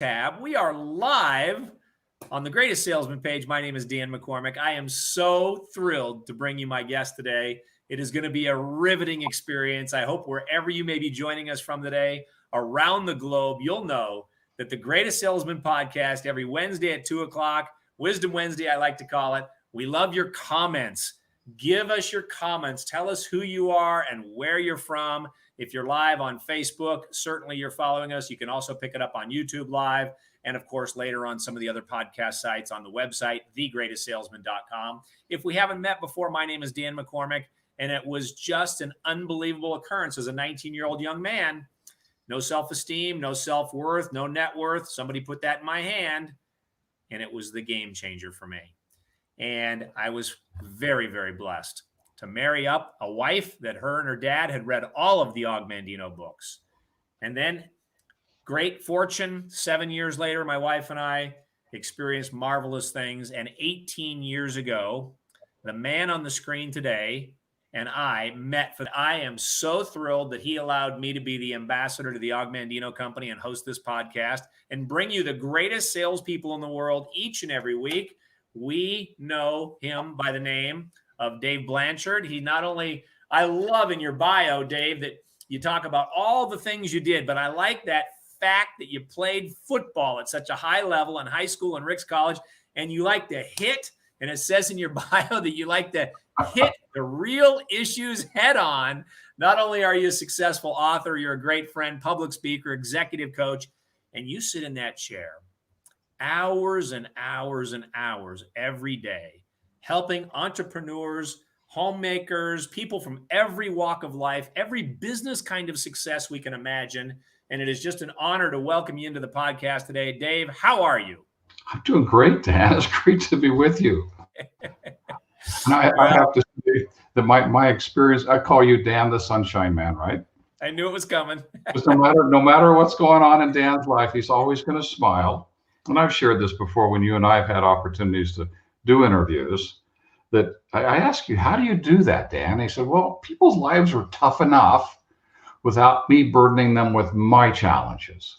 tab. We are live on the Greatest Salesman page. My name is Dan McCormick. I am so thrilled to bring you my guest today. It is going to be a riveting experience. I hope wherever you may be joining us from today, around the globe, you'll know that the Greatest Salesman podcast every Wednesday at 2 o'clock, Wisdom Wednesday, I like to call it. We love your comments. Give us your comments. Tell us who you are and where you're from. If you're live on Facebook, certainly you're following us. You can also pick it up on YouTube Live. And of course, later on some of the other podcast sites on the website, thegreatestsalesman.com. If we haven't met before, my name is Dan McCormick, and it was just an unbelievable occurrence as a 19-year-old young man. No self-esteem, no self-worth, no net worth. Somebody put that in my hand, and it was the game changer for me. And I was very, very blessed to marry up a wife that her and her dad had read all of the Og Mandino books. And then great fortune, 7 years later, my wife and I experienced marvelous things. And 18 years ago, the man on the screen today and I met. I am so thrilled that he allowed me to be the ambassador to the Og Mandino Company and host this podcast and bring you the greatest salespeople in the world each and every week. We know him by the name of Dave Blanchard. He not only, I love in your bio, Dave, that you talk about all the things you did, but I like that fact that you played football at such a high level in high school and Rick's College, and you like to hit, and it says in your bio that you like to hit the real issues head on. Not only are you a successful author, you're a great friend, public speaker, executive coach, and you sit in that chair hours and hours and hours every day, helping entrepreneurs, homemakers, people from every walk of life, every business kind of success we can imagine. And it is just an honor to welcome you into the podcast today. Dave, how are you? I'm doing great, Dan. It's great to be with you. And I have to say that my experience, I call you Dan the Sunshine Man, right? I knew it was coming. Because no matter what's going on in Dan's life, he's always going to smile. And I've shared this before when you and I have had opportunities to do interviews, that I ask you, how do you do that, Dan? He said, well, people's lives are tough enough without me burdening them with my challenges.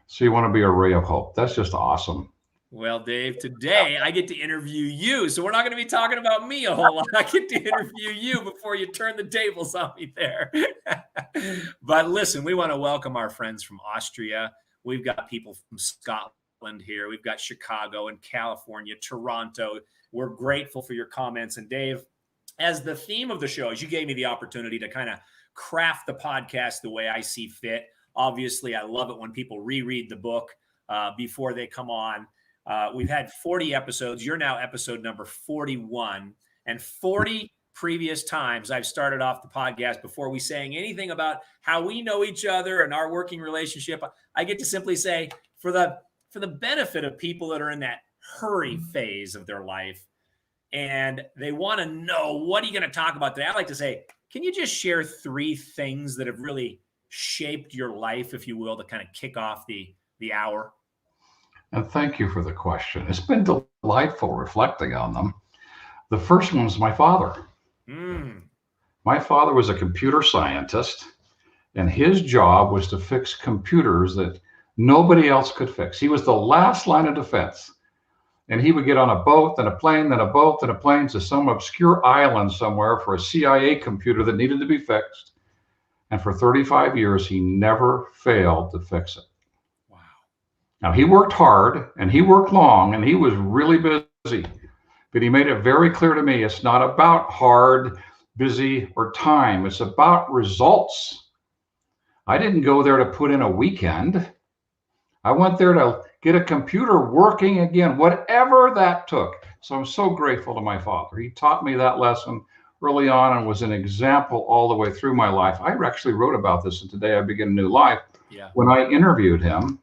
So you want to be a ray of hope. That's just awesome. Well, Dave, today I get to interview you. So we're not going to be talking about me a whole lot. I get to interview you before you turn the tables on me there. But listen, we want to welcome our friends from Austria. We've got people from Scotland here. We've got Chicago and California, Toronto. We're grateful for your comments. And Dave, as the theme of the show, as you gave me the opportunity to kind of craft the podcast the way I see fit. Obviously, I love it when people reread the book before they come on. We've had 40 episodes. You're now episode number 41. And 40 previous times I've started off the podcast before we saying anything about how we know each other and our working relationship. I get to simply say, for the benefit of people that are in that hurry phase of their life and they want to know, what are you going to talk about today? I like to say, can you just share 3 things that have really shaped your life, if you will, to kind of kick off the hour? And thank you for the question. It's been delightful reflecting on them. The first one was my father. My father was a computer scientist, and his job was to fix computers that nobody else could fix. He was the last line of defense. And he would get on a boat, then a plane, then a boat, then a plane to some obscure island somewhere for a CIA computer that needed to be fixed. And for 35 years, he never failed to fix it. Wow. Now, he worked hard and he worked long and he was really busy. But he made it very clear to me, it's not about hard, busy, or time. It's about results. I didn't go there to put in a weekend. I went there to get a computer working again, whatever that took. So I'm so grateful to my father. He taught me that lesson early on and was an example all the way through my life. I actually wrote about this in Today I Begin a New Life. Yeah. When I interviewed him,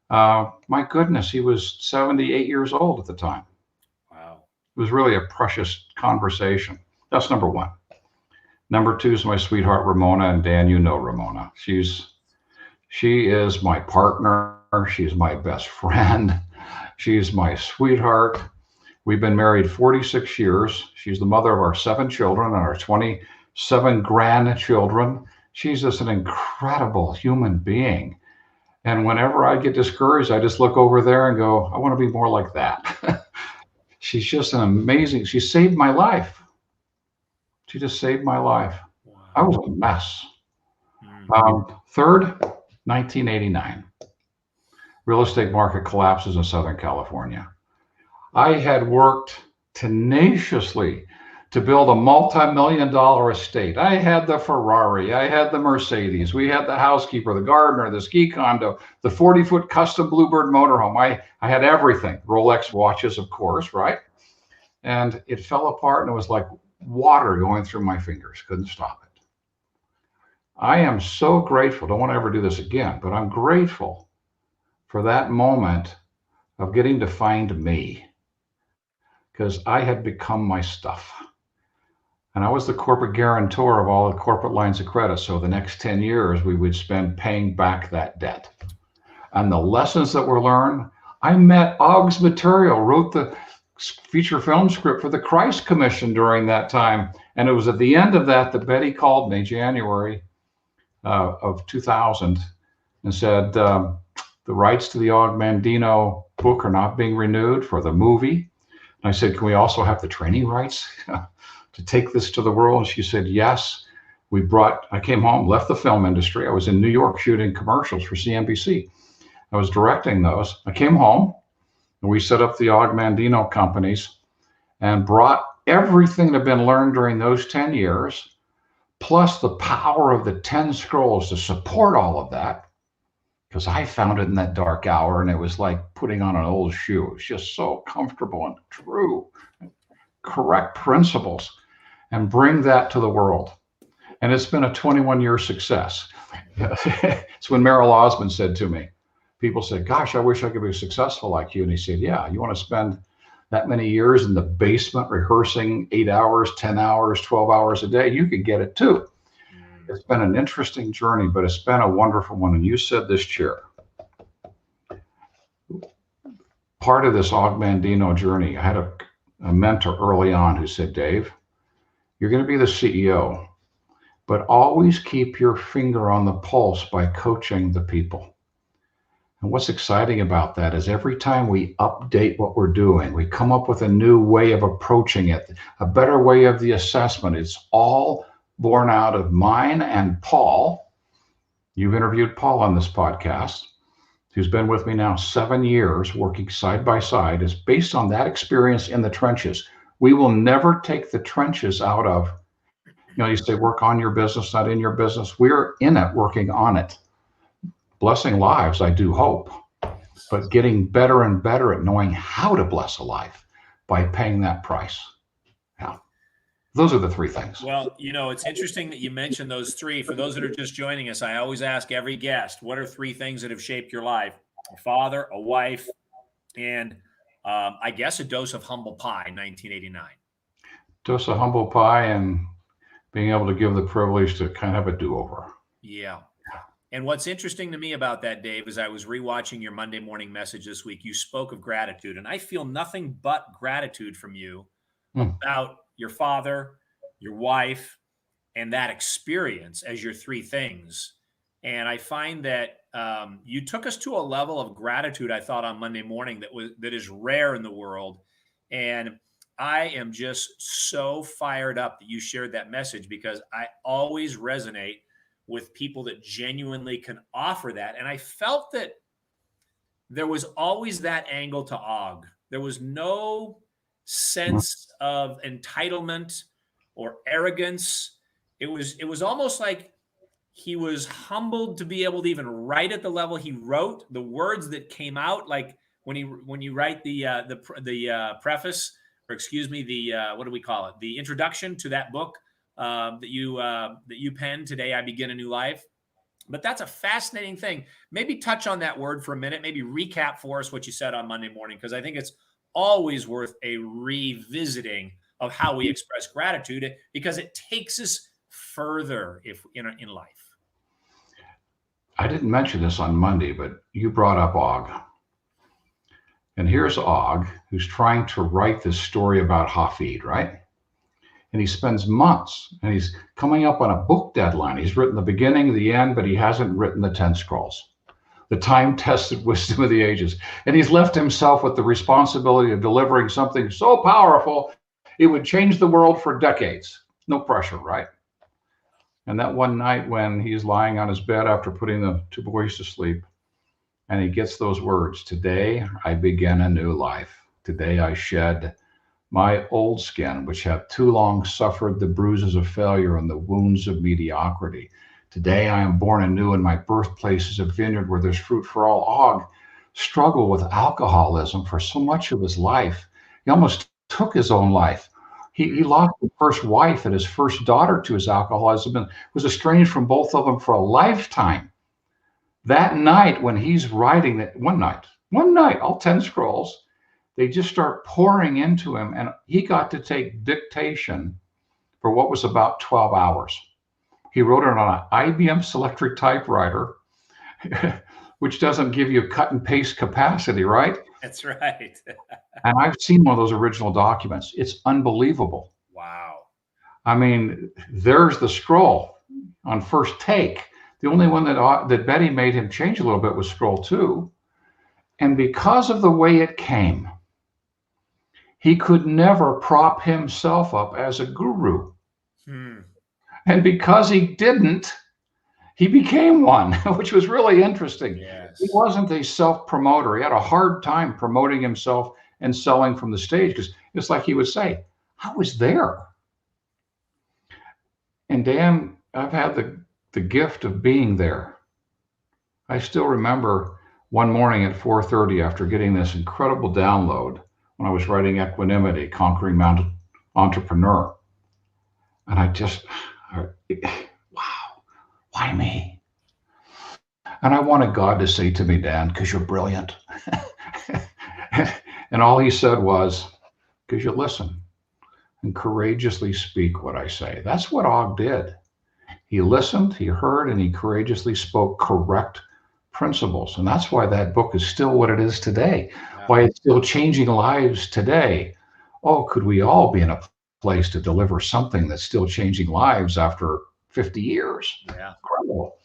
my goodness, he was 78 years old at the time. Wow. It was really a precious conversation. That's number one. Number two is my sweetheart, Ramona. And Dan, you know Ramona. She is my partner. She's my best friend. She's my sweetheart. We've been married 46 years. She's the mother of our 7 children and our 27 grandchildren. She's just an incredible human being. And whenever I get discouraged, I just look over there and go, I want to be more like that. She's just an amazing, she saved my life. She just saved my life. Wow. I was a mess. Third, 1989. Real estate market collapses in Southern California. I had worked tenaciously to build a multi-million-dollar estate. I had the Ferrari, I had the Mercedes, we had the housekeeper, the gardener, the ski condo, the 40-foot custom Bluebird motorhome. I had everything. Rolex watches, of course, right? And it fell apart, and it was like water going through my fingers. Couldn't stop it. I am so grateful. Don't want to ever do this again, but I'm grateful for that moment of getting to find me, because I had become my stuff. And I was the corporate guarantor of all the corporate lines of credit. So the next 10 years, we would spend paying back that debt. And the lessons that were learned, I met Og's Material, wrote the feature film script for the Christ Commission during that time. And it was at the end of that that Betty called me, January of 2000, and said, the rights to the Og Mandino book are not being renewed for the movie. And I said, can we also have the training rights to take this to the world? And she said, yes. I came home, left the film industry. I was in New York shooting commercials for CNBC. I was directing those. I came home and we set up the Og Mandino companies and brought everything that had been learned during those 10 years, plus the power of the 10 scrolls to support all of that. Because I found it in that dark hour, and it was like putting on an old shoe. It was just so comfortable and true, correct principles, and bring that to the world. And it's been a 21-year success. It's when Merrill Osmond said to me, people said, gosh, I wish I could be successful like you. And he said, yeah, you want to spend that many years in the basement rehearsing 8 hours, 10 hours, 12 hours a day, you could get it too. It's been an interesting journey, but it's been a wonderful one. And you said this, Chair. Part of this Og Mandino journey, I had a mentor early on who said, Dave, you're going to be the CEO, but always keep your finger on the pulse by coaching the people. And what's exciting about that is every time we update what we're doing, we come up with a new way of approaching it, a better way of the assessment. It's all born out of mine and Paul. You've interviewed Paul on this podcast, who's been with me now 7 years, working side by side, is based on that experience in the trenches. We will never take the trenches out of, you say work on your business, not in your business. We're in it, working on it. Blessing lives, I do hope, but getting better and better at knowing how to bless a life by paying that price. Yeah. Those are the three things. Well, it's interesting that you mentioned those three. For those that are just joining us, I always ask every guest, what are three things that have shaped your life? A father, a wife, and I guess a dose of humble pie, 1989. Dose of humble pie and being able to give the privilege to kind of have a do-over. Yeah. And what's interesting to me about that, Dave, is I was rewatching your Monday morning message this week. You spoke of gratitude, and I feel nothing but gratitude from you about your father, your wife, and that experience as your three things. And I find that you took us to a level of gratitude, I thought, on Monday morning that is rare in the world. And I am just so fired up that you shared that message, because I always resonate with people that genuinely can offer that. And I felt that there was always that angle to Og. There was no sense of entitlement or arrogance. It was almost like he was humbled to be able to even write at the level he wrote. The words that came out, like when you write the preface, or excuse me, the what do we call it? The introduction to that book that you penned, Today I Begin a New Life. But that's a fascinating thing. Maybe touch on that word for a minute. Maybe recap for us what you said on Monday morning, because I think it's always worth a revisiting of how we express gratitude, because it takes us further in life. I didn't mention this on Monday, but you brought up Og. And here's Og, who's trying to write this story about Hafid, right? And he spends months, and he's coming up on a book deadline. He's written the beginning, the end, but he hasn't written the 10 scrolls. the time-tested wisdom of the ages. And he's left himself with the responsibility of delivering something so powerful, it would change the world for decades. No pressure, right? And that one night when he's lying on his bed after putting the two boys to sleep, and he gets those words, "Today I begin a new life. Today I shed my old skin, which had too long suffered the bruises of failure and the wounds of mediocrity. Today I am born anew, and my birthplace is a vineyard where there's fruit for all." Og struggled with alcoholism for so much of his life. He almost took his own life. He lost his first wife and his first daughter to his alcoholism and was estranged from both of them for a lifetime. That night when he's writing that, one night, all 10 scrolls, they just start pouring into him, and he got to take dictation for what was about 12 hours. He wrote it on an IBM Selectric typewriter, which doesn't give you cut and paste capacity, right? That's right. And I've seen one of those original documents. It's unbelievable. Wow. I mean, there's the scroll on first take. The only one that Betty made him change a little bit was scroll 2. And because of the way it came, he could never prop himself up as a guru. And because he didn't, he became one, which was really interesting. Yes. He wasn't a self-promoter. He had a hard time promoting himself and selling from the stage, because it's like he would say, "I was there." And Dan, I've had the gift of being there. I still remember one morning at 4:30 after getting this incredible download when I was writing Equanimity, Conquering Mountain Entrepreneur. And I just, wow, why me? And I wanted God to say to me, "Dan, because you're brilliant." And all he said was, "Because you listen and courageously speak what I say." That's what Og did. He listened, he heard, and he courageously spoke correct principles. And that's why that book is still what it is today, why it's still changing lives today. Oh, could we all be in a place to deliver something that's still changing lives after 50 years? Yeah. Incredible.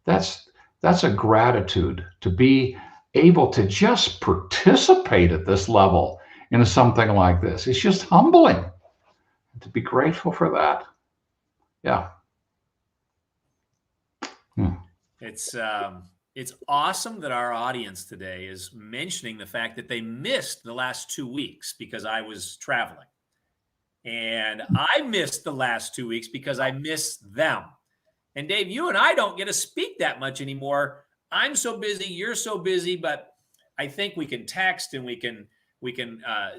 That's a gratitude to be able to just participate at this level in something like this. It's just humbling to be grateful for that. Yeah. It's awesome that our audience today is mentioning the fact that they missed the last 2 weeks because I was traveling. And I missed the last 2 weeks because I missed them. And Dave, you and I don't get to speak that much anymore. I'm so busy, you're so busy, but I think we can text and we can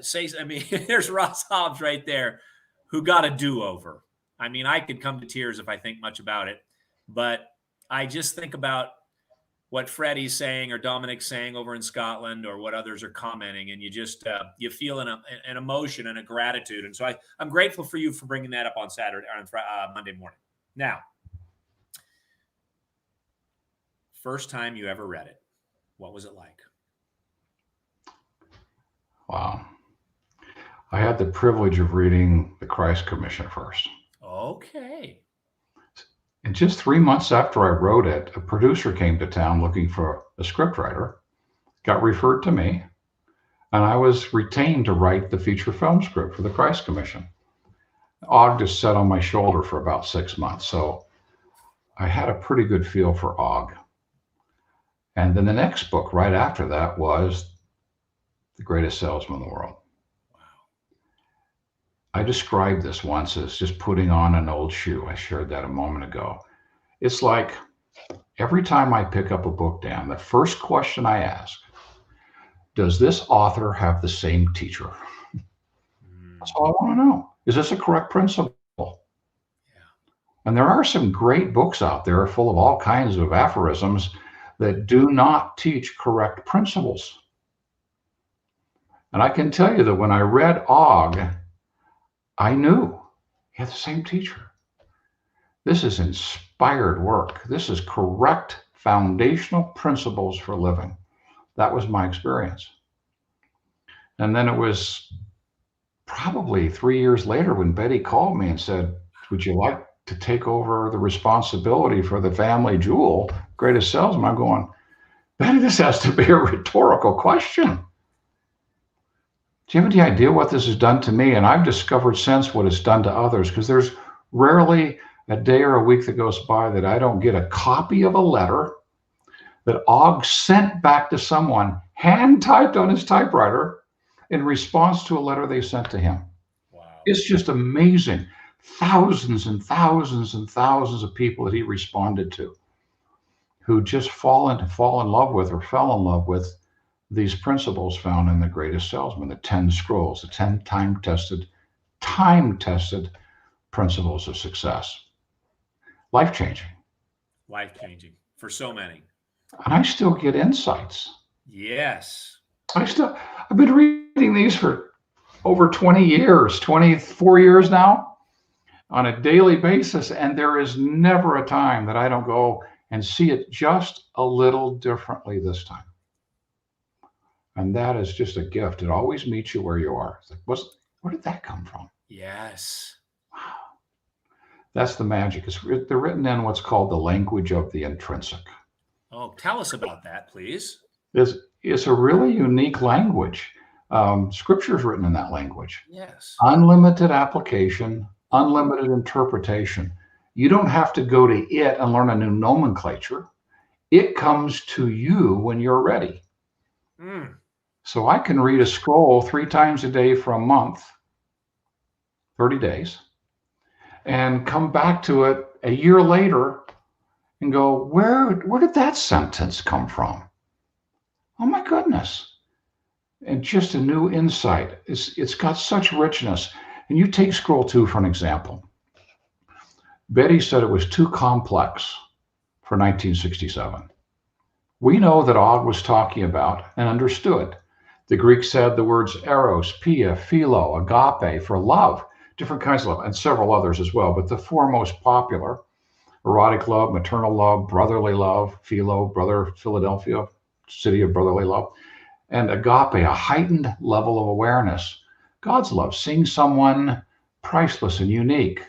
say, I mean, there's Ross Hobbs right there who got a do-over. I mean, I could come to tears if I think much about it, but I just think about what Freddie's saying or Dominic's saying over in Scotland or what others are commenting, and you just you feel an emotion and a gratitude. And so I'm grateful for you for bringing that up on Saturday or on Monday morning. Now, first time you ever read it, what was it like? Wow. I had the privilege of reading the Christ Commission first. Okay. And just 3 months after I wrote it, a producer came to town looking for a scriptwriter, got referred to me, and I was retained to write the feature film script for the Christ Commission. Og just sat on my shoulder for about 6 months, so I had a pretty good feel for Og. And then the next book right after that was The Greatest Salesman in the World. I described this once as just putting on an old shoe. I shared that a moment ago. It's like every time I pick up a book, Dan, the first question I ask, does this author have the same teacher? That's all I want to know. Is this a correct principle? Yeah. And there are some great books out there full of all kinds of aphorisms that do not teach correct principles. And I can tell you that when I read Og, I knew he had the same teacher. This is inspired work. This is correct foundational principles for living. That was my experience. And then it was probably 3 years later when Betty called me and said, "Would you like to take over the responsibility for the family jewel, Greatest Salesman?" I'm going, This has to be a rhetorical question. Do you have any idea what this has done to me? And I've discovered since what it's done to others, because there's rarely a day or a week that goes by that I don't get a copy of a letter that Og sent back to someone, hand typed on his typewriter, in response to a letter they sent to him. Wow. It's just amazing. Thousands and thousands and thousands of people that he responded to, who just fall in love with or fell in love with these principles found in the Greatest Salesman, the 10 scrolls, the 10 time-tested principles of success. Life-changing. Life-changing for so many. And I still get insights. Yes. I've been reading these for over 20 years, 24 years now, on a daily basis, and there is never a time that I don't go and see it just a little differently this time. And that is just a gift. It always meets you where you are. It's like, where did that come from? Yes. Wow. That's the magic. They're written in what's called the language of the intrinsic. Oh, tell us about that, please. It's a really unique language. Scripture is written in that language. Yes. Unlimited application, unlimited interpretation. You don't have to go to it and learn a new nomenclature. It comes to you when you're ready. So I can read a scroll 3 times a day for a month, 30 days, and come back to it a year later and go, where did that sentence come from? Oh my goodness. And just a new insight. It's got such richness. And you take scroll 2 for an example. Betty said it was too complex for 1967. We know that Og was talking about and understood. The Greek said the words eros, pia, philo, agape for love, different kinds of love, and several others as well. But the 4 most popular: erotic love, maternal love, brotherly love, philo, brother, Philadelphia, city of brotherly love, and agape, a heightened level of awareness. God's love, seeing someone priceless and unique.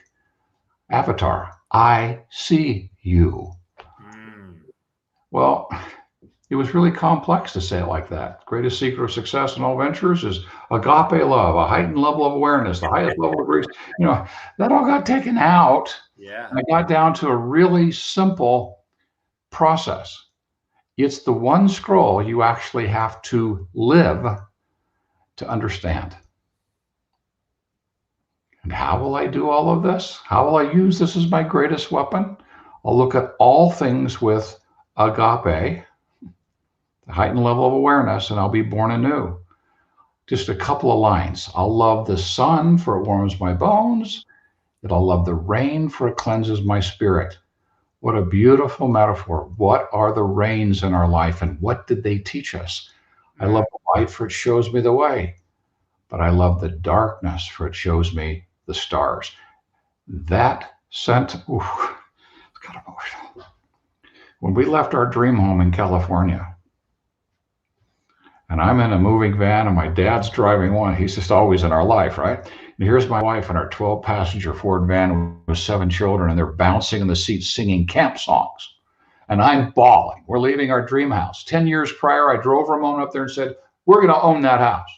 Avatar, I see you. Well, it was really complex to say it like that. Greatest secret of success in all ventures is agape love, a heightened level of awareness, the highest level of grace. That all got taken out. Yeah. And I got down to a really simple process. It's the one scroll you actually have to live to understand. And how will I do all of this? How will I use this as my greatest weapon? I'll look at all things with agape, the heightened level of awareness, and I'll be born anew. Just a couple of lines. I'll love the sun, for it warms my bones. That I'll love the rain, for it cleanses my spirit. What a beautiful metaphor. What are the rains in our life, and what did they teach us? I love the light, for it shows me the way. But I love the darkness, for it shows me the stars. That sent, it's got emotional. When we left our dream home in California, and I'm in a moving van and my dad's driving one, he's just always in our life, right? And here's my wife in our 12-passenger Ford van with 7 children, and they're bouncing in the seats singing camp songs. And I'm bawling. We're leaving our dream house. 10 years prior, I drove Ramon up there and said, we're going to own that house.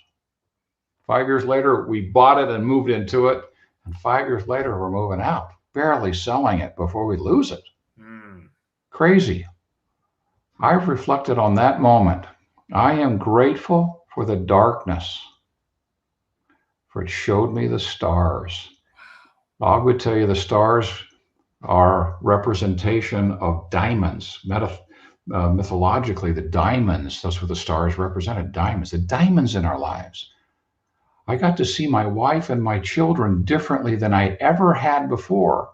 5 years later, we bought it and moved into it. And 5 years later, we're moving out, barely selling it before we lose it. Crazy. I've reflected on that moment. I am grateful for the darkness, for it showed me the stars. I would tell you the stars are representation of diamonds. Mythologically, the diamonds, that's what the stars represented, diamonds, the diamonds in our lives. I got to see my wife and my children differently than I ever had before,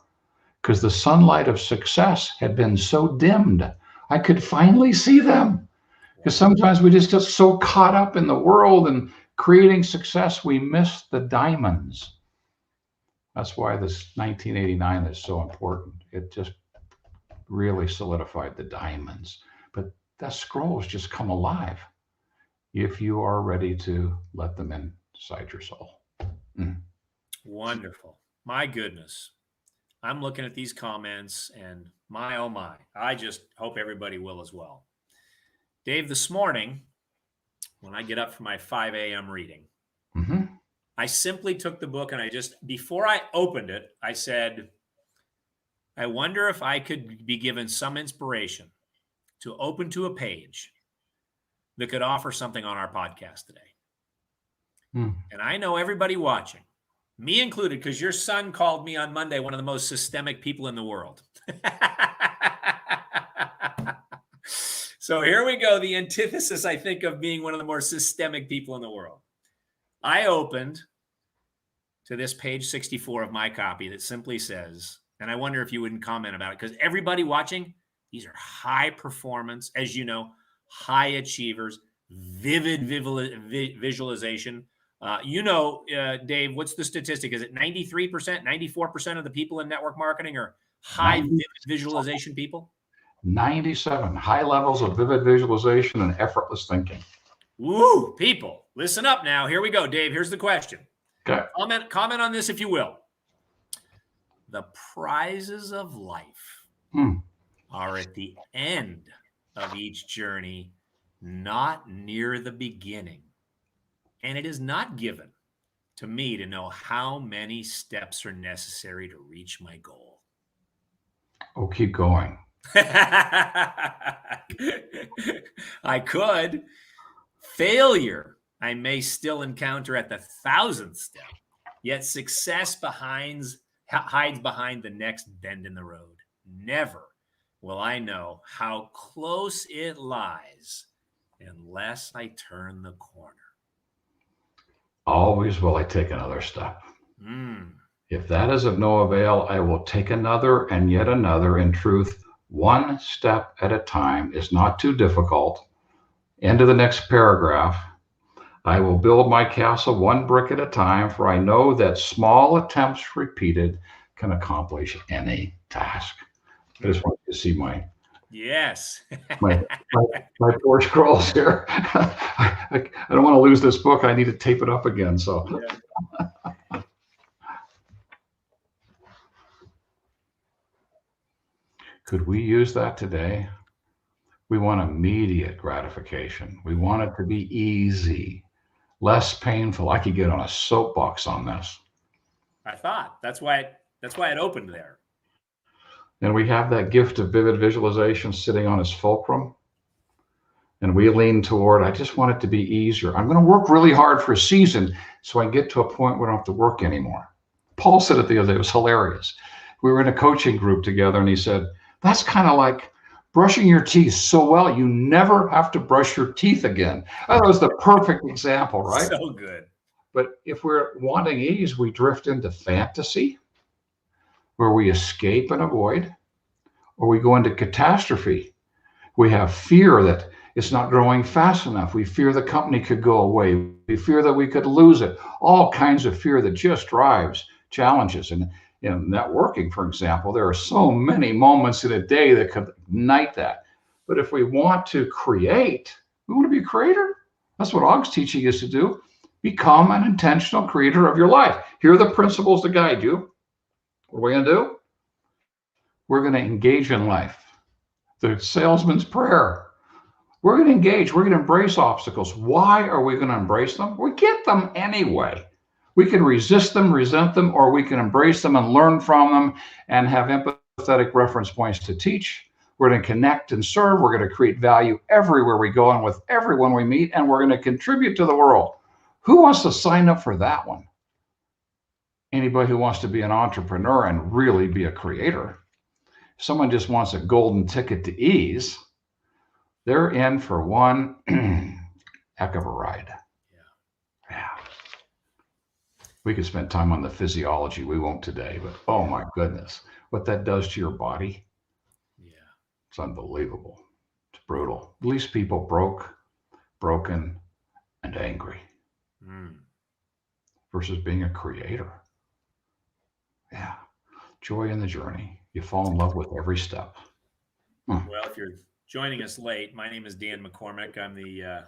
because the sunlight of success had been so dimmed. I could finally see them, because sometimes we just get so caught up in the world and creating success, we miss the diamonds. That's why this 1989 is so important. It just really solidified the diamonds. But that scrolls just come alive if you are ready to let them inside your soul. Wonderful. My goodness. I'm looking at these comments and my, oh my, I just hope everybody will as well. Dave, this morning, when I get up for my 5 a.m. reading, I simply took the book and before I opened it, I said, I wonder if I could be given some inspiration to open to a page that could offer something on our podcast today. And I know everybody watching, me included, because your son called me on Monday one of the most systemic people in the world. So here we go. The antithesis, I think, of being one of the more systemic people in the world. I opened to this page 64 of my copy that simply says, and I wonder if you wouldn't comment about it, because everybody watching, these are high performance, as you know, high achievers, vivid visualization. Dave, what's the statistic? Is it 93%, 94% of the people in network marketing are high vivid visualization people? 97, high levels of vivid visualization and effortless thinking. Woo, people, listen up now. Here we go, Dave. Here's the question. Okay. Comment on this if you will. The prizes of life are at the end of each journey, not near the beginning. And it is not given to me to know how many steps are necessary to reach my goal. Oh, keep going. I could. Failure I may still encounter at the 1,000th step, yet success hides behind the next bend in the road. Never will I know how close it lies unless I turn the corner. Always will I take another step. If that is of no avail, I will take another and yet another. In truth, one step at a time is not too difficult. Into the next paragraph. I will build my castle one brick at a time, for I know that small attempts repeated can accomplish any task. I just want you to see my poor scrolls here. I don't want to lose this book. I need to tape it up again. So. Yeah. Could we use that today? We want immediate gratification. We want it to be easy, less painful. I could get on a soapbox on this. I thought that's why it opened there. And we have that gift of vivid visualization sitting on its fulcrum. And we lean toward, I just want it to be easier. I'm going to work really hard for a season so I get to a point where I don't have to work anymore. Paul said it the other day. It was hilarious. We were in a coaching group together, and he said, that's kind of like brushing your teeth so well you never have to brush your teeth again. That was the perfect example, right? So good. But if we're wanting ease, we drift into fantasy, where we escape and avoid, or we go into catastrophe. We have fear that it's not growing fast enough. We fear the company could go away. We fear that we could lose it. All kinds of fear that just drives challenges. And in networking, for example, there are so many moments in a day that could ignite that. But if we want to create, we want to be a creator. That's what Aug's teaching us to do. Become an intentional creator of your life. Here are the principles to guide you. What are we going to do? We're going to engage in life. The salesman's prayer. We're going to engage. We're going to embrace obstacles. Why are we going to embrace them? We get them anyway. We can resist them, resent them, or we can embrace them and learn from them and have empathetic reference points to teach. We're going to connect and serve. We're going to create value everywhere we go and with everyone we meet, and we're going to contribute to the world. Who wants to sign up for that one? Anybody who wants to be an entrepreneur and really be a creator. If someone just wants a golden ticket to ease, they're in for one heck of a ride. Yeah. We could spend time on the physiology. We won't today, but oh my goodness, what that does to your body. Yeah. It's unbelievable. It's brutal. At least people broken, and angry. Versus being a creator. Yeah. Joy in the journey. You fall in love with every step. Well, if you're joining us late, my name is Dan McCormick. I'm the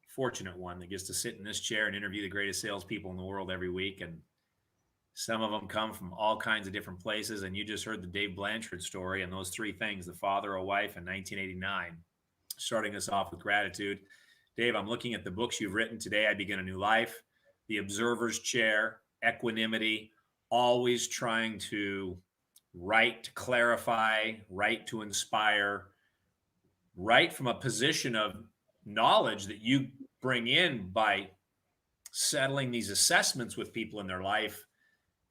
fortunate one that gets to sit in this chair and interview the greatest salespeople in the world every week. And some of them come from all kinds of different places. And you just heard the Dave Blanchard story and those three things, the father, a wife, and 1989. starting us off with gratitude. Dave, I'm looking at the books you've written today. I Begin a New Life, The Observer's Chair, Equanimity, always trying to write to clarify, write to inspire, write from a position of knowledge that you bring in by settling these assessments with people in their life.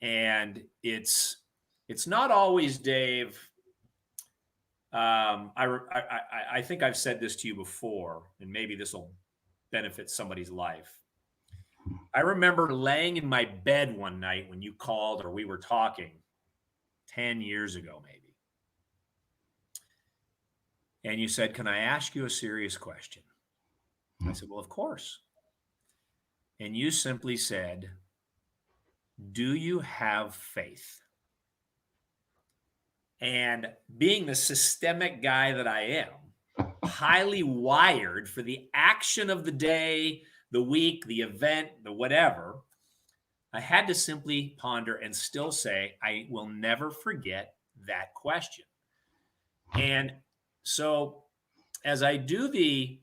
And it's not always, Dave. I think I've said this to you before, and maybe this will benefit somebody's life. I remember laying in my bed one night when you called or we were talking 10 years ago, maybe. And you said, "Can I ask you a serious question?" I said, "Well, of course." And you simply said, "Do you have faith?" And being the systemic guy that I am, highly wired for the action of the day, the week, the event, the whatever, I had to simply ponder and still say, I will never forget that question. And so as I do the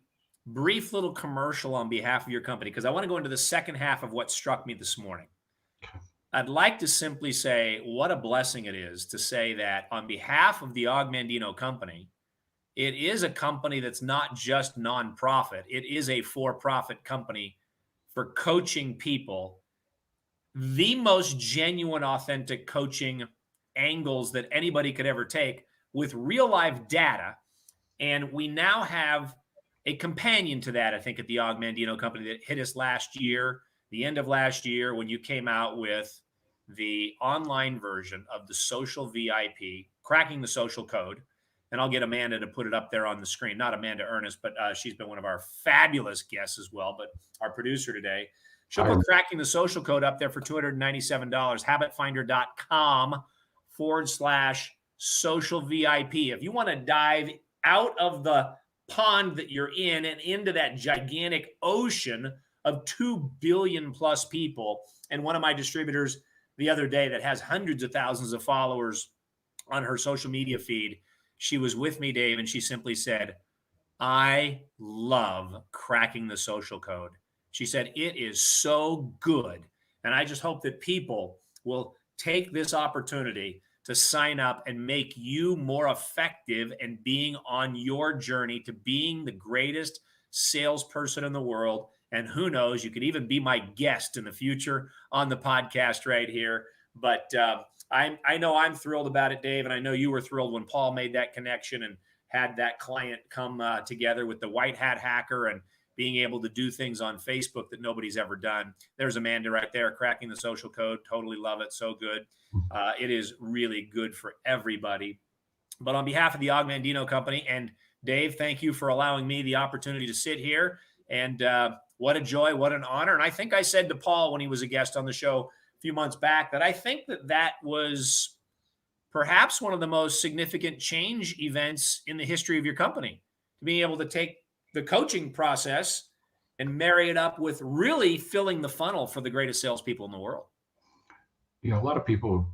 brief little commercial on behalf of your company, because I want to go into the second half of what struck me this morning, I'd like to simply say what a blessing it is to say that on behalf of the Augmandino Company, it is a company that's not just nonprofit. It is a for-profit company for coaching people, the most genuine, authentic coaching angles that anybody could ever take with real life data. And we now have a companion to that, I think, at the Augmandino Company that hit us last year, the end of last year, when you came out with the online version of the social VIP, cracking the social code. And I'll get Amanda to put it up there on the screen. Not Amanda Ernest, but she's been one of our fabulous guests as well, but our producer today. She'll put cracking the social code up there for $297, habitfinder.com/social VIP. If you want to dive out of the pond that you're in and into that gigantic ocean of 2 billion plus people. And one of my distributors the other day that has hundreds of thousands of followers on her social media feed, she was with me, Dave, and she simply said, "I love cracking the social code." She said, "It is so good." And I just hope that people will take this opportunity to sign up and make you more effective in being on your journey to being the greatest salesperson in the world. And who knows, you could even be my guest in the future on the podcast right here. But I know I'm thrilled about it, Dave. And I know you were thrilled when Paul made that connection and had that client come together with the white hat hacker and being able to do things on Facebook that nobody's ever done. There's Amanda right there, cracking the social code. Totally love it. So good. It is really good for everybody. But on behalf of the Augmandino Company, and Dave, thank you for allowing me the opportunity to sit here. And what a joy, what an honor. And I think I said to Paul when he was a guest on the show a few months back that I think that was perhaps one of the most significant change events in the history of your company, to being able to take the coaching process and marry it up with really filling the funnel for the greatest salespeople in the world. You know, a lot of people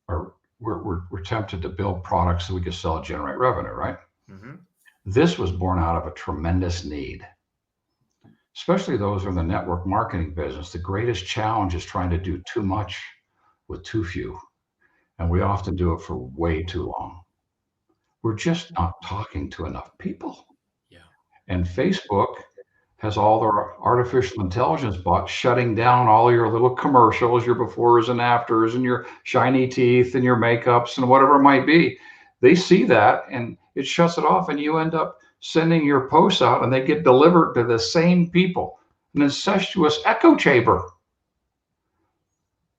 we're tempted to build products so we can sell and generate revenue, right? Mm-hmm. This was born out of a tremendous need, especially those who are in the network marketing business. The greatest challenge is trying to do too much with too few. And we often do it for way too long. We're just not talking to enough people. Yeah. And Facebook has all their artificial intelligence bots shutting down all your little commercials, your befores and afters, and your shiny teeth and your makeups and whatever it might be. They see that and it shuts it off, and you end up sending your posts out and they get delivered to the same people. An incestuous echo chamber.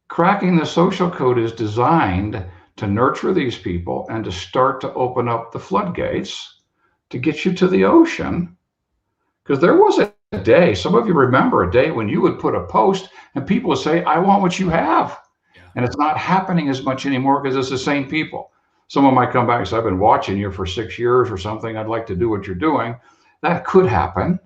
Cracking the social code is designed to nurture these people and to start to open up the floodgates to get you to the ocean. Because there was a day, some of you remember a day when you would put a post and people would say, "I want what you have." Yeah. And it's not happening as much anymore because it's the same people. Someone might come back and say, "I've been watching you for 6 years or something. I'd like to do what you're doing." That could happen.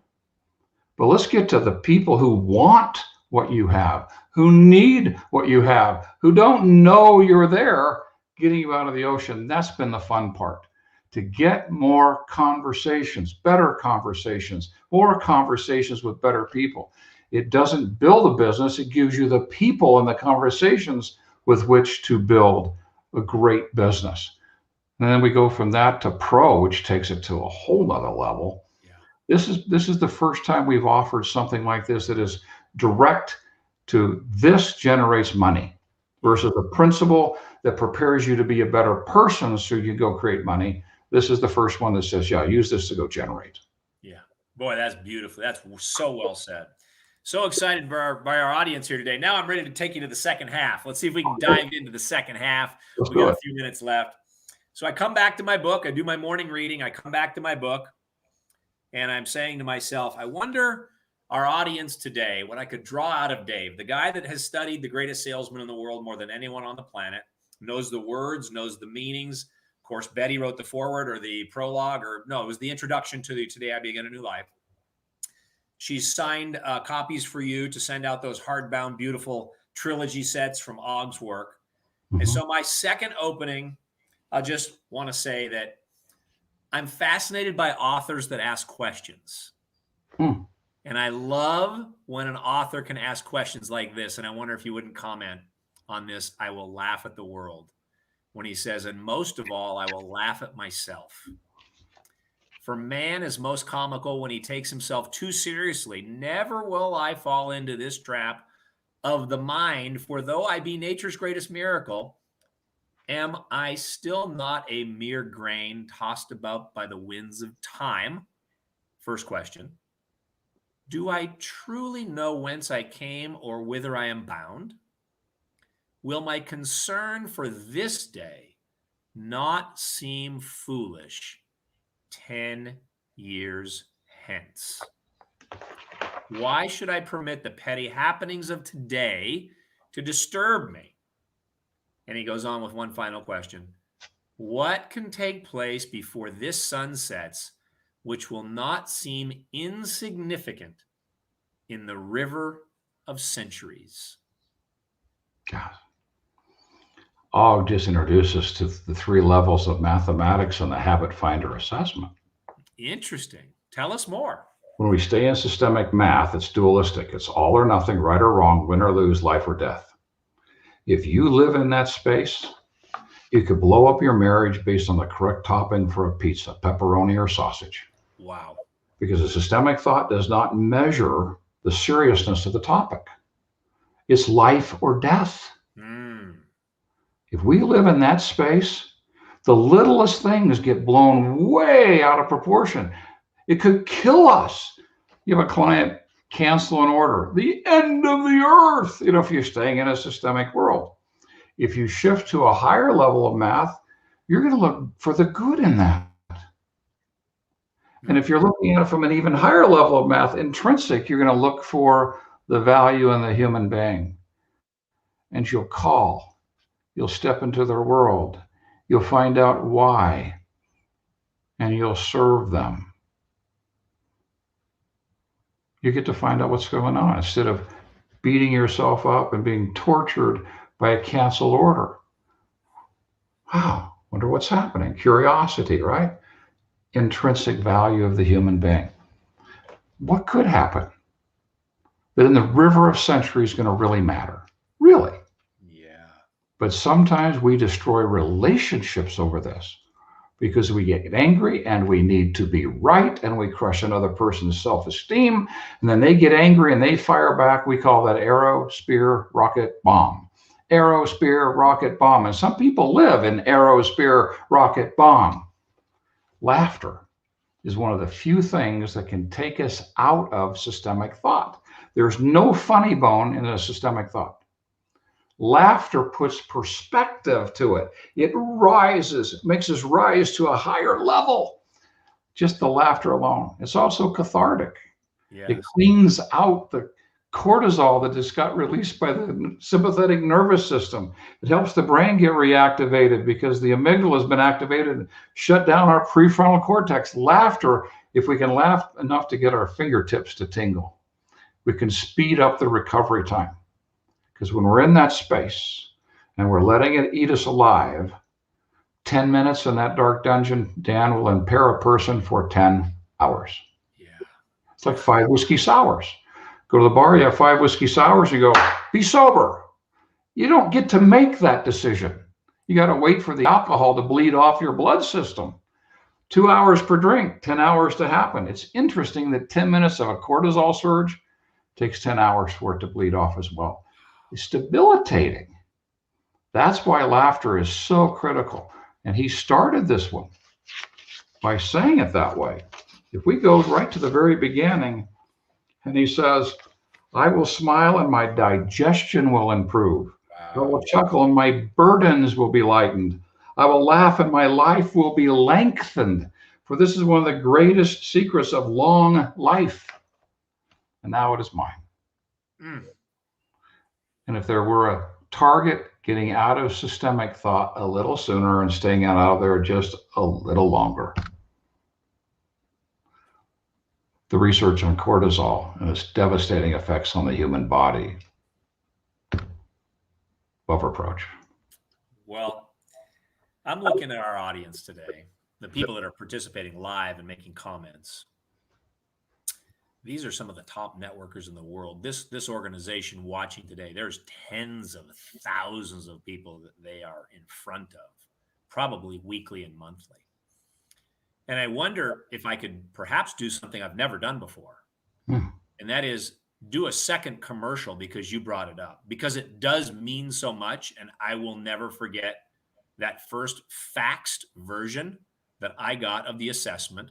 But let's get to the people who want what you have, who need what you have, who don't know you're there, getting you out of the ocean. That's been the fun part. to get more conversations, better conversations, more conversations with better people. It doesn't build a business. It gives you the people and the conversations with which to build a great business. And then we go from that to pro, which takes it to a whole nother level. Yeah. This is the first time we've offered something like this that is direct to this generates money versus a principle that prepares you to be a better person so you go create money. This is the first one that says, yeah, use this to go generate. Yeah. Boy, that's beautiful. That's so well said. So excited by our audience here today. Now I'm ready to take you to the second half. Let's see if we can dive into the second half. We got a few minutes left. So I come back to my book. I do my morning reading. I come back to my book, and I'm saying to myself, I wonder our audience today, what I could draw out of Dave, the guy that has studied the greatest salesman in the world more than anyone on the planet, knows the words, knows the meanings. Of course, Betty wrote the foreword or the prologue, or no, it was the introduction to the Today I Begin a New Life. She's signed copies for you to send out those hardbound, beautiful trilogy sets from Ogg's work. Mm-hmm. And so my second opening, I just want to say that I'm fascinated by authors that ask questions. And I love when an author can ask questions like this. And I wonder if you wouldn't comment on this. I will laugh at the world. When he says, and most of all, I will laugh at myself. For man is most comical when he takes himself too seriously. Never will I fall into this trap of the mind, for though I be nature's greatest miracle, am I still not a mere grain tossed about by the winds of time? First question. Do I truly know whence I came or whither I am bound? Will my concern for this day not seem foolish 10 years hence? Why should I permit the petty happenings of today to disturb me? And he goes on with one final question. What can take place before this sun sets, which will not seem insignificant in the river of centuries? God. Ogg just introduced us to the 3 levels of mathematics and the habit finder assessment. Interesting. Tell us more. When we stay in systemic math, it's dualistic. It's all or nothing, right or wrong, win or lose, life or death. If you live in that space, you could blow up your marriage based on the correct topping for a pizza, pepperoni or sausage. Wow. Because a systemic thought does not measure the seriousness of the topic. It's life or death. If we live in that space, the littlest things get blown way out of proportion. It could kill us. You have a client cancel an order, the end of the earth, if you're staying in a systemic world. If you shift to a higher level of math, you're going to look for the good in that. And if you're looking at it from an even higher level of math, intrinsic, you're going to look for the value in the human being. And you'll call. You'll step into their world. You'll find out why. And you'll serve them. You get to find out what's going on instead of beating yourself up and being tortured by a canceled order. Wow, wonder what's happening. Curiosity, right? Intrinsic value of the human being. What could happen that in the river of centuries is going to really matter? Really? Yeah. But sometimes we destroy relationships over this because we get angry and we need to be right and we crush another person's self-esteem, and then they get angry and they fire back. We call that arrow, spear, rocket, bomb. Arrow, spear, rocket, bomb. And some people live in arrow, spear, rocket, bomb. Laughter is one of the few things that can take us out of systemic thought. There's no funny bone in a systemic thought. Laughter puts perspective to it. It rises, it makes us rise to a higher level. Just the laughter alone. It's also cathartic. Yes. It cleans out the cortisol that just got released by the sympathetic nervous system. It helps the brain get reactivated because the amygdala has been activated and shut down our prefrontal cortex. Laughter, if we can laugh enough to get our fingertips to tingle, we can speed up the recovery time. Because when we're in that space and we're letting it eat us alive, 10 minutes in that dark dungeon, Dan, will impair a person for 10 hours. Yeah. It's like 5 whiskey sours. Go to the bar, you have 5 whiskey sours, you go, be sober. You don't get to make that decision. You got to wait for the alcohol to bleed off your blood system. 2 hours per drink, 10 hours to happen. It's interesting that 10 minutes of a cortisol surge takes 10 hours for it to bleed off as well. It's debilitating. That's why laughter is so critical. And he started this one by saying it that way. If we go right to the very beginning, and he says, I will smile and my digestion will improve. I will chuckle and my burdens will be lightened. I will laugh and my life will be lengthened. For this is one of the greatest secrets of long life. And now it is mine. And if there were a target, getting out of systemic thought a little sooner and staying out of there just a little longer. The research on cortisol and its devastating effects on the human body. Above reproach. Well, I'm looking at our audience today, the people that are participating live and making comments. These are some of the top networkers in the world. This organization watching today, there's tens of thousands of people that they are in front of, probably weekly and monthly. And I wonder if I could perhaps do something I've never done before. And that is do a second commercial because you brought it up, because it does mean so much. And I will never forget that first faxed version that I got of the assessment.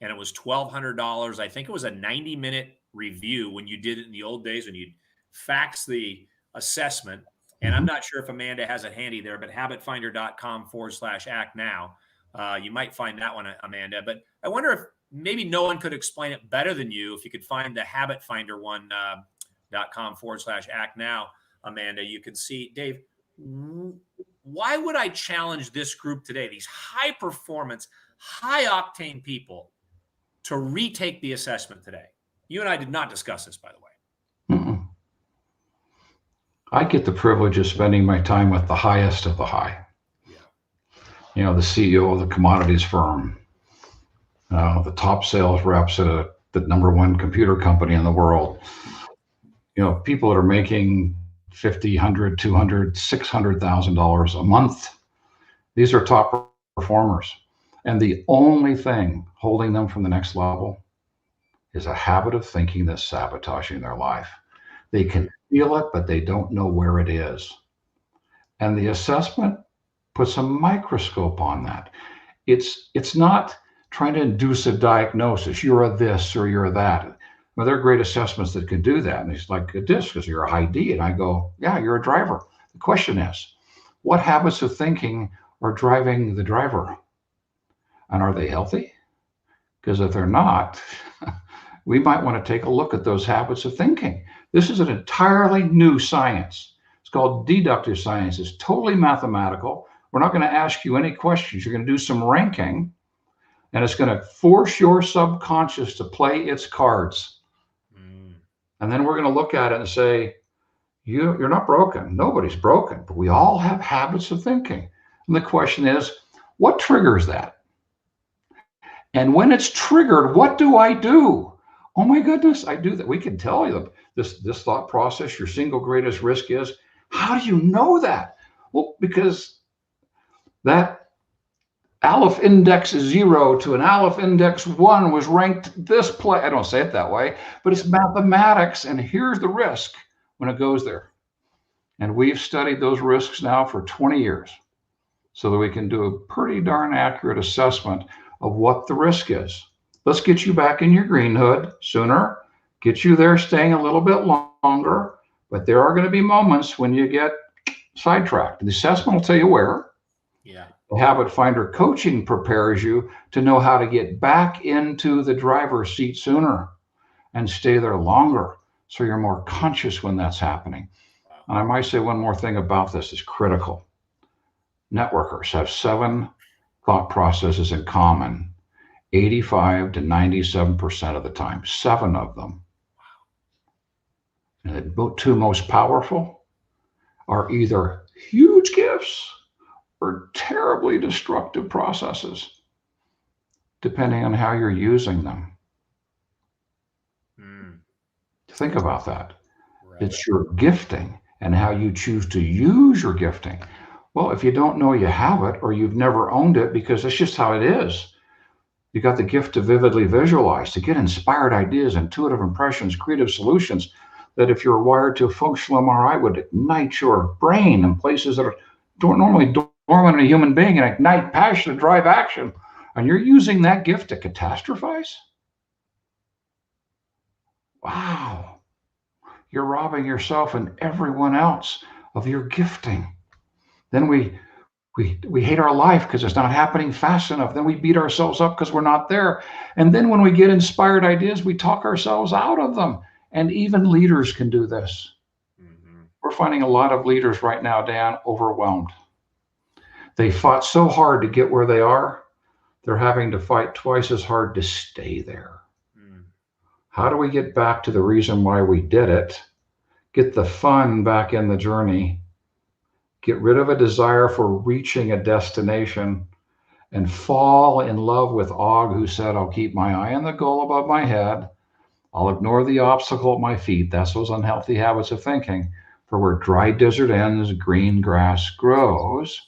And it was $1,200. I think it was a 90-minute review when you did it in the old days when you'd fax the assessment. And I'm not sure if Amanda has it handy there, but habitfinder.com/act now. You might find that one, Amanda. But I wonder if maybe no one could explain it better than you. If you could find the Habit Finder one, .com/act now, Amanda, you can see, Dave, why would I challenge this group today, these high performance, high octane people, to retake the assessment today? You and I did not discuss this, by the way. I get the privilege of spending my time with the highest of the high. You know, the CEO of the commodities firm, the top sales reps at the #1 computer company in the world. You know, people that are making $50,000, $100,000, $200,000, $600,000 a month. These are top performers. And the only thing holding them from the next level is a habit of thinking that's sabotaging their life. They can feel it, but they don't know where it is. And the assessment puts a microscope on that. It's not trying to induce a diagnosis. You're a this or you're a that. Well, there are great assessments that can do that. And it's like a disc because you're a high D. And I go, yeah, you're a driver. The question is, what habits of thinking are driving the driver? And are they healthy? Because if they're not, we might want to take a look at those habits of thinking. This is an entirely new science. It's called deductive science. It's totally mathematical. We're not going to ask you any questions. You're going to do some ranking, and it's going to force your subconscious to play its cards. And then we're going to look at it and say, you're not broken. Nobody's broken, but we all have habits of thinking. And the question is, what triggers that? And when it's triggered, what do I do? Oh my goodness, I do that. We can tell you this thought process, your single greatest risk is. How do you know that? Well, because that Aleph index 0 to an Aleph index 1 was ranked this place. I don't say it that way, but it's mathematics. And here's the risk when it goes there. And we've studied those risks now for 20 years so that we can do a pretty darn accurate assessment of what the risk is. Let's get you back in your green hood sooner, get you there staying a little bit longer, but there are going to be moments when you get sidetracked. The assessment will tell you where. Yeah. The Habit Finder coaching prepares you to know how to get back into the driver's seat sooner and stay there longer so you're more conscious when that's happening. And I might say one more thing about this is critical. Networkers have 7 thought processes in common 85 to 97% of the time, 7 of them. And the 2 most powerful are either huge gifts are terribly destructive processes, depending on how you're using them. Think about that. Right. It's your gifting and how you choose to use your gifting. Well, if you don't know you have it, or you've never owned it, because it's just how it is. You got the gift to vividly visualize, to get inspired ideas, intuitive impressions, creative solutions, that if you're wired to a functional MRI would ignite your brain in places that are normally dormant in a human being and ignite passion and drive action. And you're using that gift to catastrophize? Wow. You're robbing yourself and everyone else of your gifting. Then we hate our life because it's not happening fast enough. Then we beat ourselves up because we're not there. And then when we get inspired ideas, we talk ourselves out of them. And even leaders can do this. We're finding a lot of leaders right now, Dan, overwhelmed. They fought so hard to get where they are, they're having to fight twice as hard to stay there. How do we get back to the reason why we did it? Get the fun back in the journey. Get rid of a desire for reaching a destination and fall in love with Og, who said, I'll keep my eye on the goal above my head. I'll ignore the obstacle at my feet. That's those unhealthy habits of thinking. For where dry desert ends, green grass grows.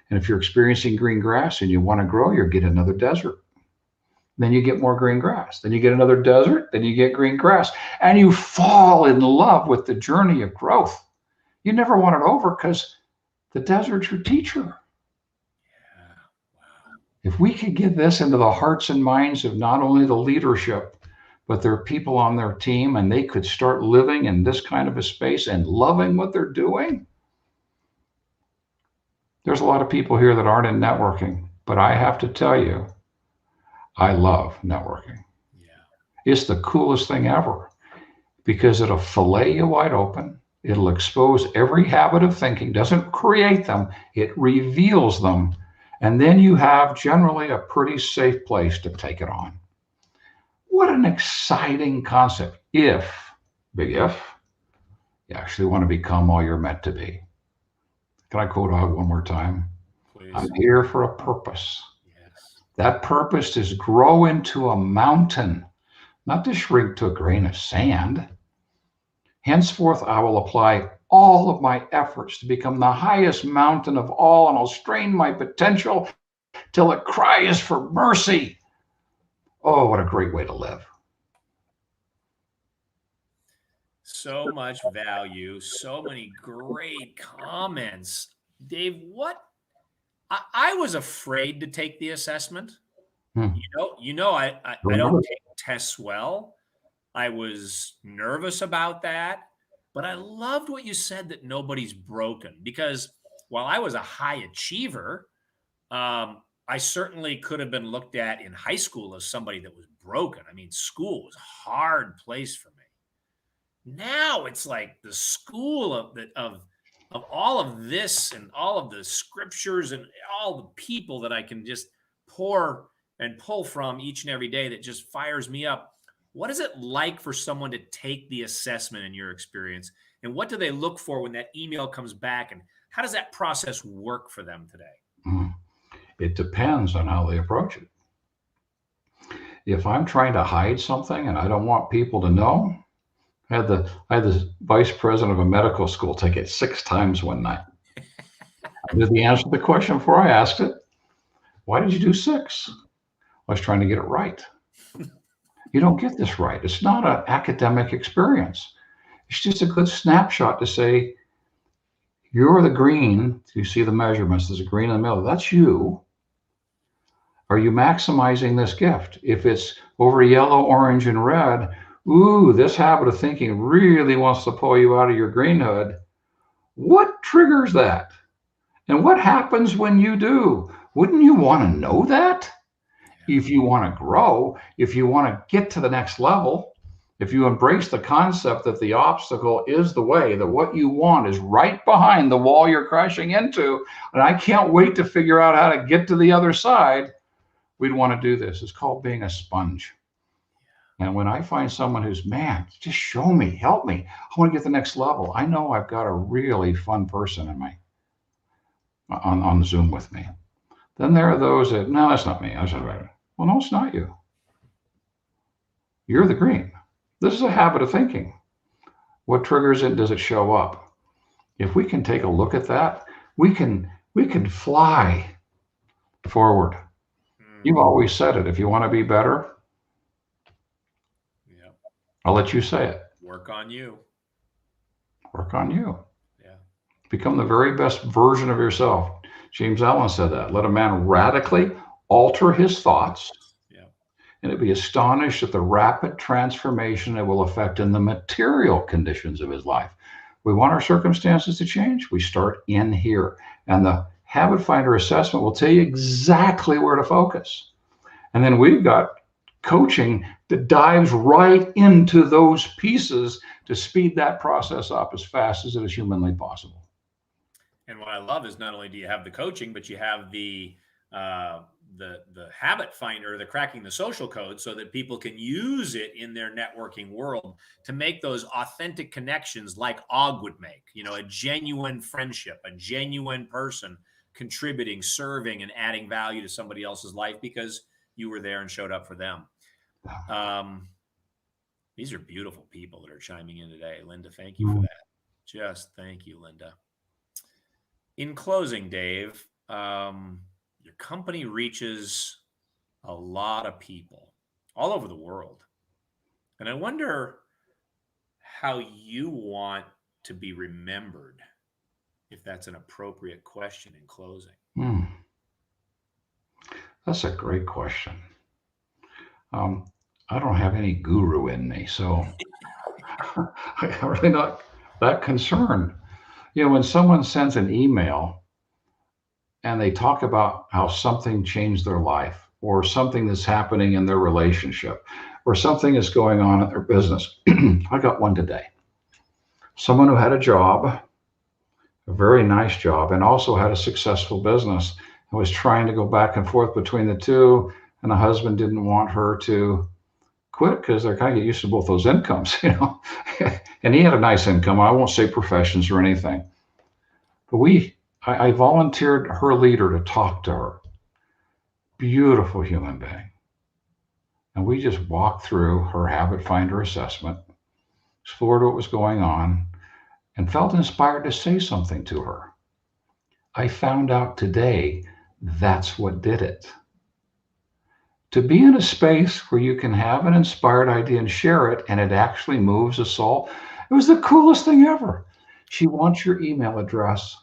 And if you're experiencing green grass and you want to grow, you get another desert. Then you get more green grass. Then you get another desert. Then you get green grass. And you fall in love with the journey of growth. You never want it over because the desert's your teacher. Yeah. Wow. If we could get this into the hearts and minds of not only the leadership, but there are people on their team, and they could start living in this kind of a space and loving what they're doing. There's a lot of people here that aren't in networking, but I have to tell you, I love networking. Yeah. It's the coolest thing ever because it'll fillet you wide open. It'll expose every habit of thinking, doesn't create them, it reveals them. And then you have generally a pretty safe place to take it on. What an exciting concept. If, big if, you actually want to become all you're meant to be. Can I quote Og one more time? Please. I'm here for a purpose. Yes. That purpose is grow into a mountain, not to shrink to a grain of sand. Henceforth, I will apply all of my efforts to become the highest mountain of all, and I'll strain my potential till it cries for mercy. Oh, what a great way to live. So much value, so many great comments. Dave, what? I was afraid to take the assessment. I don't take tests well. I was nervous about that, but I loved what you said, that nobody's broken, because while I was a high achiever, I certainly could have been looked at in high school as somebody that was broken. I mean, school was a hard place for me. Now it's like the school of all of this and all of the scriptures and all the people that I can just pour and pull from each and every day that just fires me up. What is it like for someone to take the assessment in your experience? And what do they look for when that email comes back? And how does that process work for them today? It depends on how they approach it. If I'm trying to hide something and I don't want people to know, I had the vice president of a medical school take it 6 times one night. I knew the answer to the question before I asked it. Why did you do 6? I was trying to get it right. You don't get this right. It's not an academic experience. It's just a good snapshot to say, you're the green. You see the measurements. There's a green in the middle. That's you. Are you maximizing this gift? If it's over yellow, orange, and red, ooh, this habit of thinking really wants to pull you out of your greenhood. What triggers that? And what happens when you do? Wouldn't you want to know that? If you want to grow, if you want to get to the next level, if you embrace the concept that the obstacle is the way, that what you want is right behind the wall you're crashing into, and I can't wait to figure out how to get to the other side, we'd want to do this. It's called being a sponge. And when I find someone who's, man, just show me, help me, I want to get to the next level, I know I've got a really fun person in me. on Zoom with me. Then there are those that, no, that's not me. I said, right. Well, no, it's not you. You're the green. This is a habit of thinking. What triggers it? Does it show up? If we can take a look at that, we can fly forward. You've always said it. If you want to be better, yeah, I'll let you say it. Work on you. Work on you. Yeah. Become the very best version of yourself. James Allen said that. Let a man radically alter his thoughts, and it'd be astonished at the rapid transformation it will affect in the material conditions of his life. We want our circumstances to change. We start in here. And the Habit Finder assessment will tell you exactly where to focus. And then we've got coaching that dives right into those pieces to speed that process up as fast as it is humanly possible. And what I love is not only do you have the coaching, but you have the habit finder, the cracking the social code, so that people can use it in their networking world to make those authentic connections like Og would make, a genuine friendship, a genuine person contributing, serving, and adding value to somebody else's life because you were there and showed up for them. These are beautiful people that are chiming in today. Linda, thank you for that. Just thank you, Linda. In closing, Dave, your company reaches a lot of people all over the world. And I wonder how you want to be remembered, if that's an appropriate question in closing. That's a great question. I don't have any guru in me, so I'm really not that concerned. When someone sends an email and they talk about how something changed their life or something that's happening in their relationship or something is going on in their business. I got one today. Someone who had a job, a very nice job, and also had a successful business and was trying to go back and forth between the two. And the husband didn't want her to quit because they're kind of get used to both those incomes, And he had a nice income. I won't say professions or anything. But I volunteered her leader to talk to her. Beautiful human being. And we just walked through her Habit Finder assessment, explored what was going on, and felt inspired to say something to her. I found out today that's what did it. To be in a space where you can have an inspired idea and share it, and it actually moves a soul, it was the coolest thing ever. She wants your email address.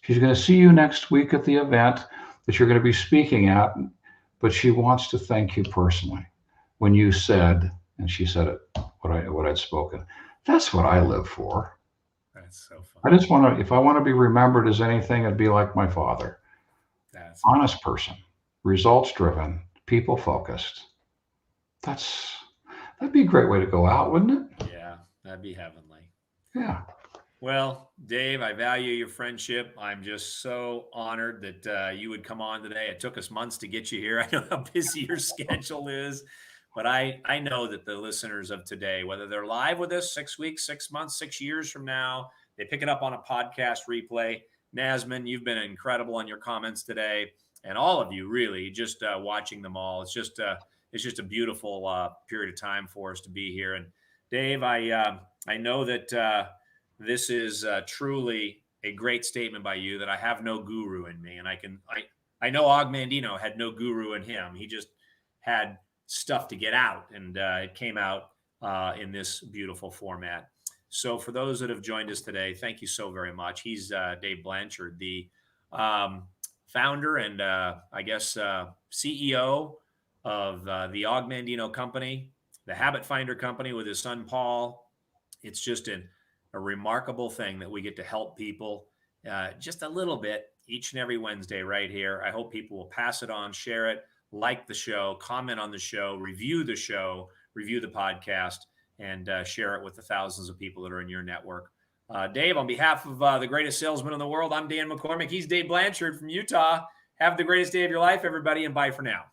She's going to see you next week at the event that you're going to be speaking at, but she wants to thank you personally when you said, and she said it, what I'd spoken. That's what I live for. That's so fun. I just want to, if I want to be remembered as anything, it'd be like my father. That's honest person, results driven, people focused. That'd be a great way to go out, wouldn't it? Yeah, that'd be heavenly. Yeah. Well, Dave, I value your friendship. I'm just so honored that you would come on today. It took us months to get you here. I know how busy your schedule is, but I know that the listeners of today, whether they're live with us 6 weeks, 6 months, 6 years from now, they pick it up on a podcast replay. Nasman, you've been incredible on your comments today, and all of you really just watching them all. It's just a beautiful period of time for us to be here. And Dave, I know that this is truly a great statement by you that I have no guru in me, and I know Og Mandino had no guru in him. He just had stuff to get out, and it came out in this beautiful format. So for those that have joined us today, thank you so very much. He's Dave Blanchard, the founder and I guess CEO of the Og Mandino Company, the Habit Finder Company with his son, Paul. It's just a remarkable thing that we get to help people just a little bit each and every Wednesday right here. I hope people will pass it on, share it, like the show, comment on the show, review the podcast, and share it with the thousands of people that are in your network. Dave, on behalf of the greatest salesman in the world, I'm Dan McCormick. He's Dave Blanchard from Utah. Have the greatest day of your life, everybody, and bye for now.